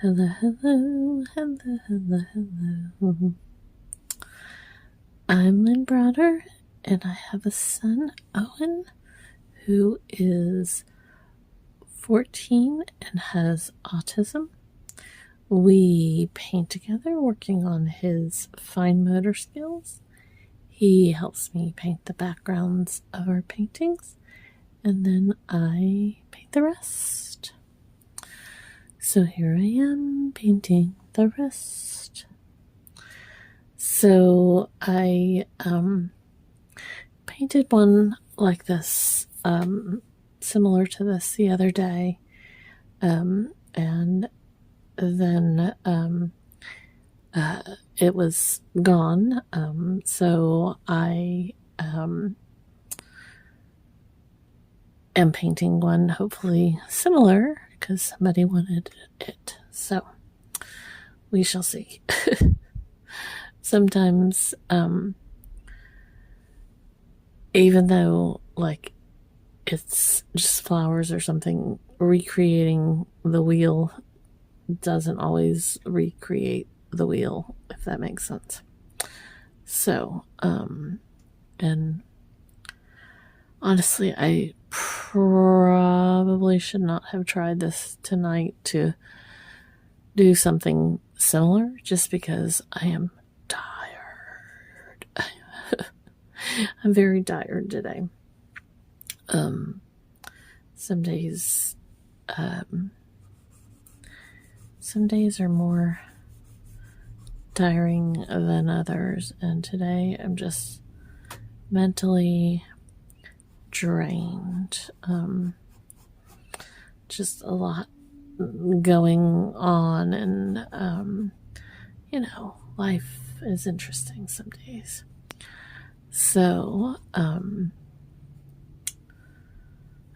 Hello, hello, hello, hello, hello. I'm Lynn Browder, and I have a son, Owen, who is 14 and has autism. We paint together, working on his fine motor skills. He helps me paint the backgrounds of our paintings, and then I paint the rest. So here I am painting the rest. So I painted one like this, similar to this the other day, and then it was gone. So I am painting one hopefully similar because somebody wanted it. So we shall see. Sometimes, even though like it's just flowers or something, recreating the wheel doesn't always recreate the wheel, if that makes sense. So, and honestly, I probably should not have tried this tonight to do something similar, just because I am tired. I'm very tired today. Some days are more tiring than others, and today I'm just mentally drained. Just a lot going on, and life is interesting some days. So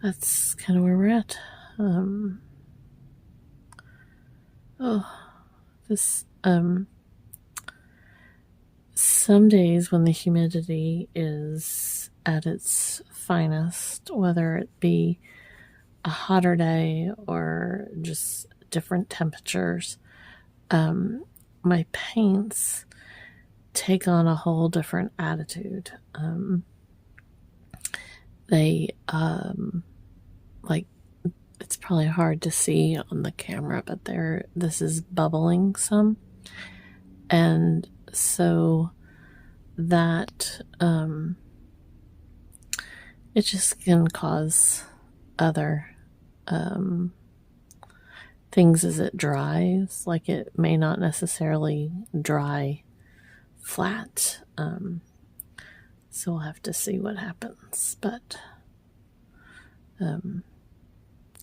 that's kind of where we're at. Some days when the humidity is at its finest, whether it be a hotter day or just different temperatures, my paints take on a whole different attitude. They like, it's probably hard to see on the camera, but this is bubbling some, and so that it just can cause other things as it dries. Like, it may not necessarily dry flat, so we'll have to see what happens, but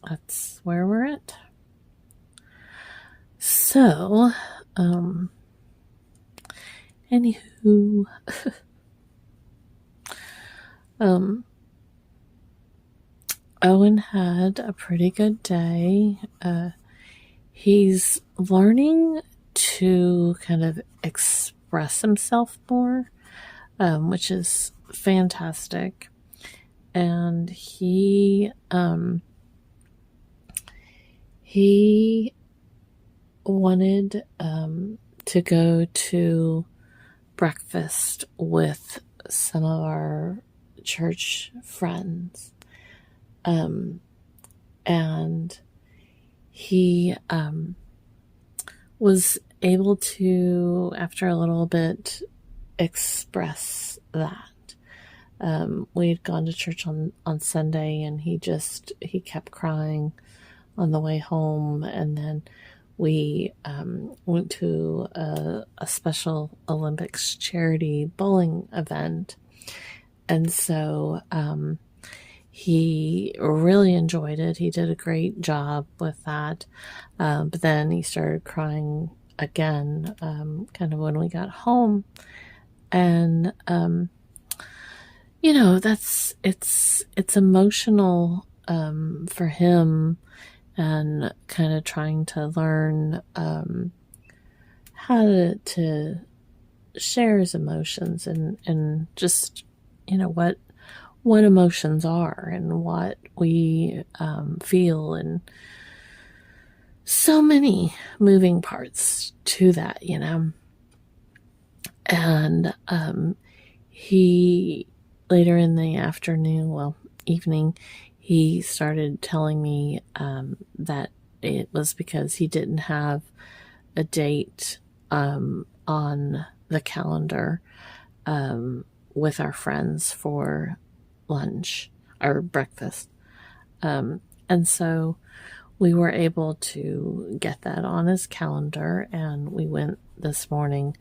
that's where we're at. So anywho, Owen had a pretty good day. He's learning to kind of express himself more, which is fantastic. And he wanted to go to breakfast with some of our church friends. And he was able to, after a little bit, express that. We had gone to church on Sunday, and he kept crying on the way home, and then we went to a Special Olympics charity bowling event, and so he really enjoyed it. He did a great job with that, but then he started crying again, kind of when we got home, and it's emotional for him, and kind of trying to learn how to share his emotions, and just what emotions are and what we feel. And so many moving parts to that, And he, later in the evening, he started telling me that it was because he didn't have a date on the calendar with our friends for lunch or breakfast. And so we were able to get that on his calendar, and we went this morning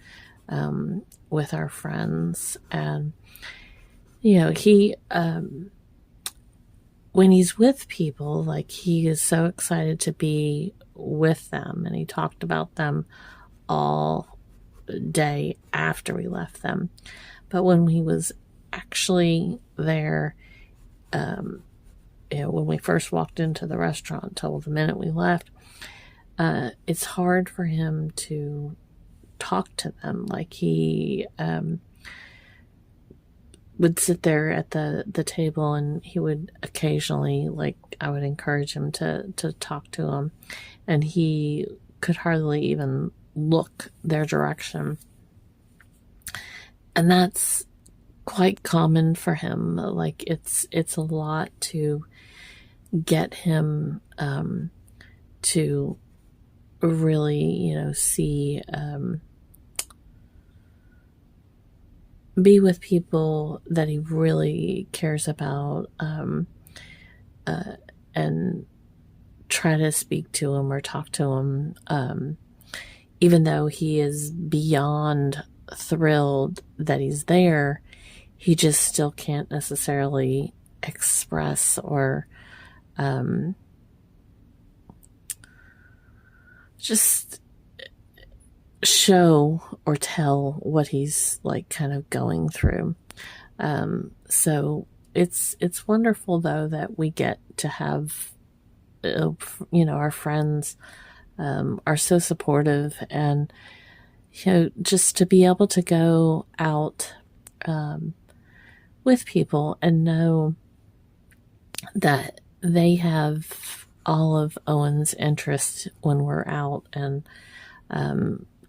with our friends. And, he, when he's with people, like, he is so excited to be with them, and he talked about them all day after we left them. But when he was actually there, when we first walked into the restaurant till the minute we left, it's hard for him to talk to them. Like, he would sit there at the table, and he would occasionally, like, I would encourage him to talk to him, and he could hardly even look their direction. And that's quite common for him. Like, it's a lot to get him to really, see, be with people that he really cares about, and try to speak to him or talk to him, even though he is beyond thrilled that he's there. He just still can't necessarily express or just show or tell what he's, like, kind of going through. So it's wonderful, though, that we get to have, our friends are so supportive, and, just to be able to go out with people and know that they have all of Owen's interests when we're out, and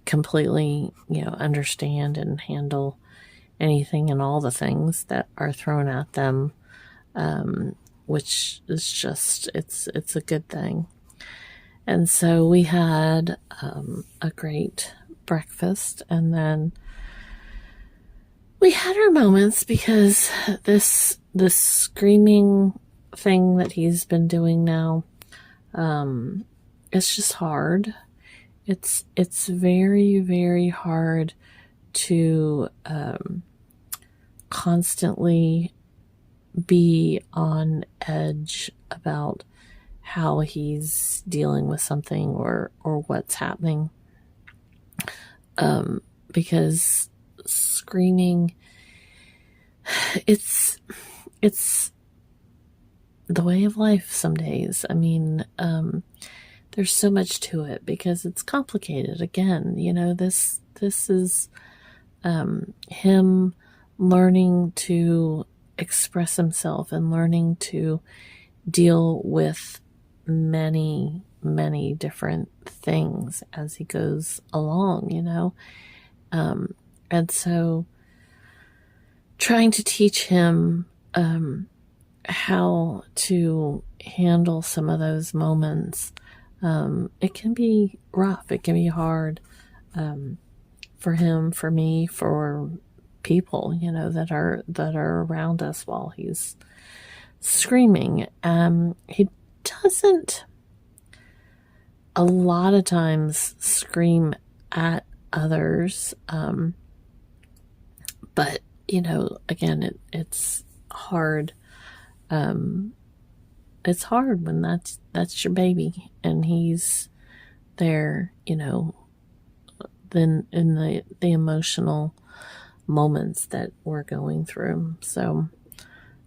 completely, understand and handle anything and all the things that are thrown at them, which is just, it's a good thing. And so we had a great breakfast, and then we had our moments, because this screaming thing that he's been doing now, it's just hard. It's very, very hard to constantly be on edge about how he's dealing with something or what's happening, because screaming, it's the way of life some days. I mean, there's so much to it, because it's complicated. Again, this is him learning to express himself and learning to deal with many, many different things as he goes along, and so trying to teach him how to handle some of those moments, it can be rough, it can be hard, for him, for me, for people, that are around us while he's screaming. He doesn't a lot of times scream at others, but again, it's hard. It's hard when that's your baby, and he's there, then in the emotional moments that we're going through. So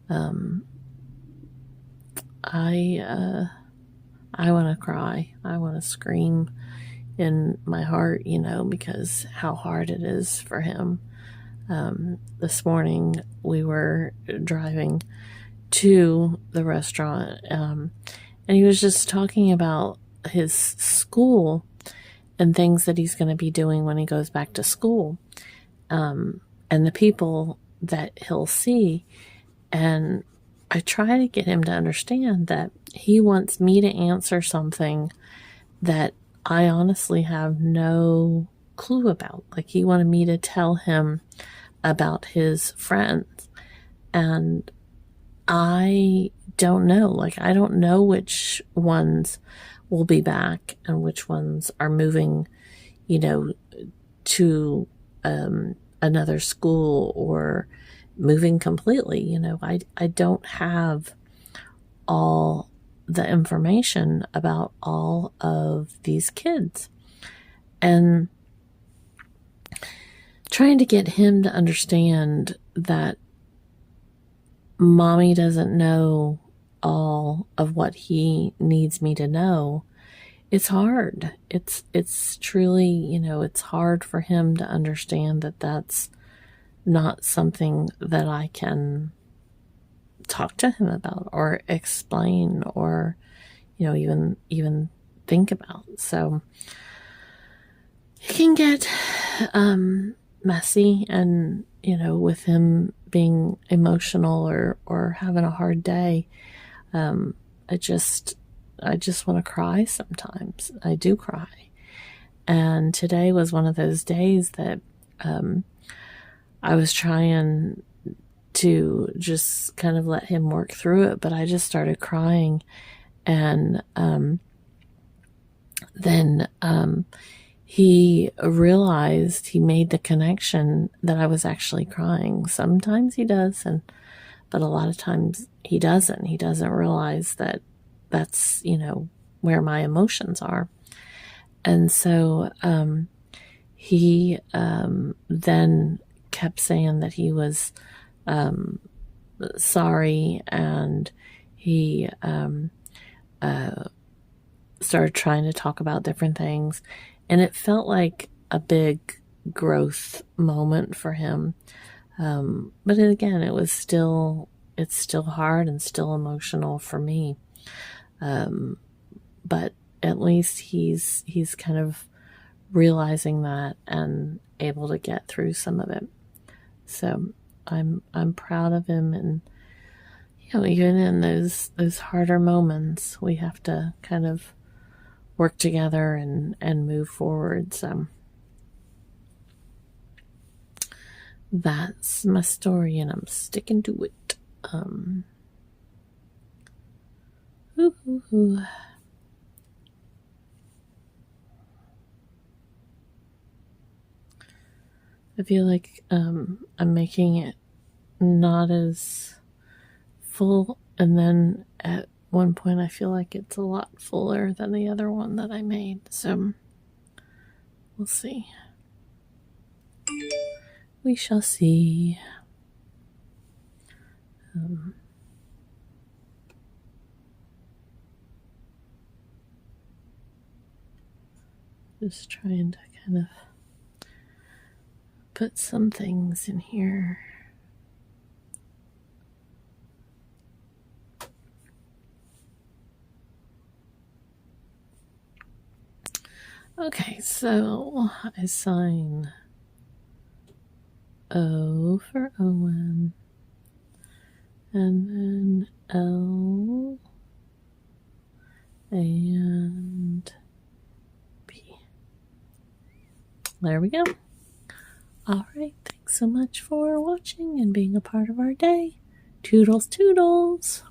I want to cry. I want to scream in my heart, because how hard it is for him. This morning we were driving to the restaurant, and he was just talking about his school and things that he's going to be doing when he goes back to school, and the people that he'll see. And I try to get him to understand that he wants me to answer something that I honestly have no clue about. Like, he wanted me to tell him about his friends, and I don't know. Like, I don't know which ones will be back and which ones are moving, to another school or moving completely. I don't have all the information about all of these kids. And trying to get him to understand that mommy doesn't know all of what he needs me to know, it's hard. It's truly, it's hard for him to understand that that's not something that I can talk to him about or explain or, even think about. So it can get messy, and, with him being emotional or having a hard day, I just want to cry sometimes. I do cry. And today was one of those days that I was trying to just kind of let him work through it, but I just started crying. And then he realized, he made the connection that I was actually crying. Sometimes he does, but a lot of times he doesn't. He doesn't realize that that's, where my emotions are. And so he then kept saying that he was sorry, and he started trying to talk about different things, and it felt like a big growth moment for him. But again, it's still hard and still emotional for me. But at least he's kind of realizing that and able to get through some of it. So I'm proud of him, and even in those harder moments, we have to kind of work together and move forward. So that's my story, and I'm sticking to it. I feel like I'm making it not as full, and then at one point I feel like it's a lot fuller than the other one that I made. So we'll see. We shall see. Just trying to kind of put some things in here. Okay, so I sign O for Owen, and then L and B. There we go. All right, thanks so much for watching and being a part of our day. Toodles, toodles.